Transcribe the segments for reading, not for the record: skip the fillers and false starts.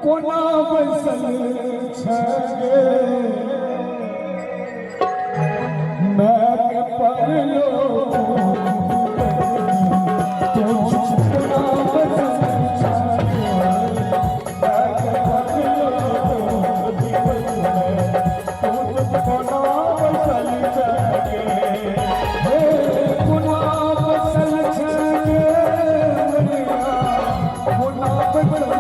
कोना बसल छगे मैं के परलो तो कोना बसल छगे मैं के परलो तो कोना बसल छगे हे कोना बसल छगे कोना बसल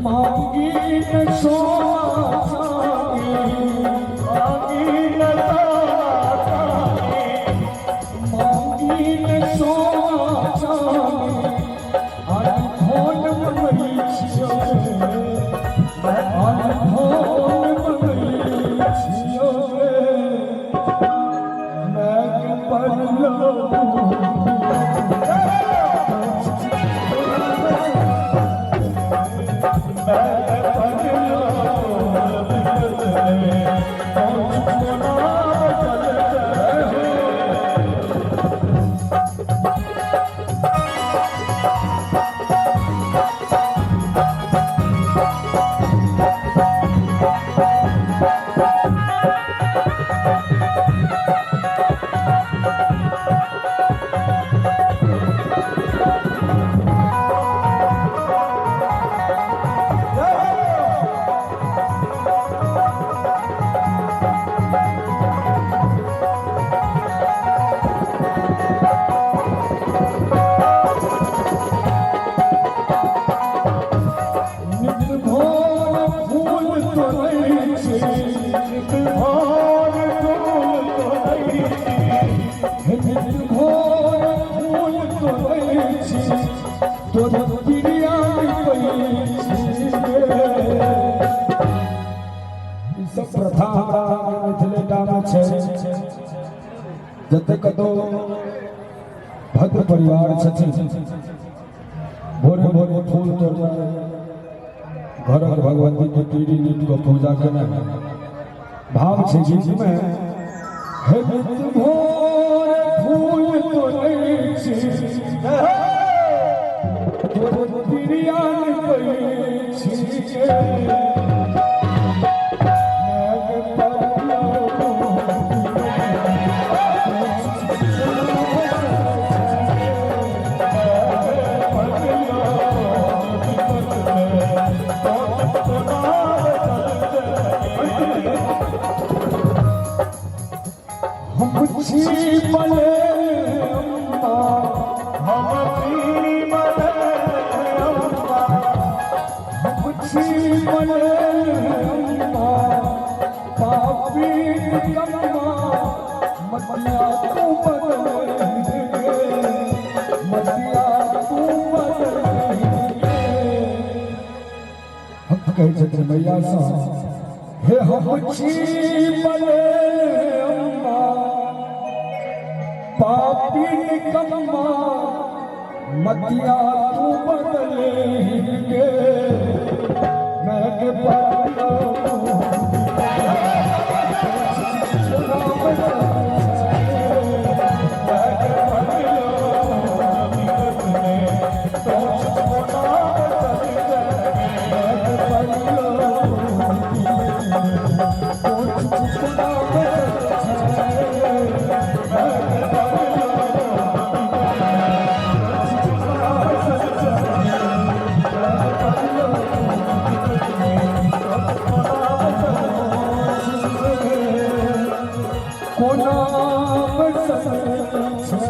मांगी न सोना मांगी न मांगी न सोना आज भोन मई छियो आज भोन मई छियो मैं के परलो सब प्रथा मिथिलेटा में जते कतो भद्र परिवार भोरे भोरे फूल तोड़ घर भगवती के पीढ़ी नीट को पूजा करना भाव से गीत में हे भोरे फूल तोड़े मैया हे हम पापी निकम्मा मतिया तू बदले के मैं के पालो कोना पसंद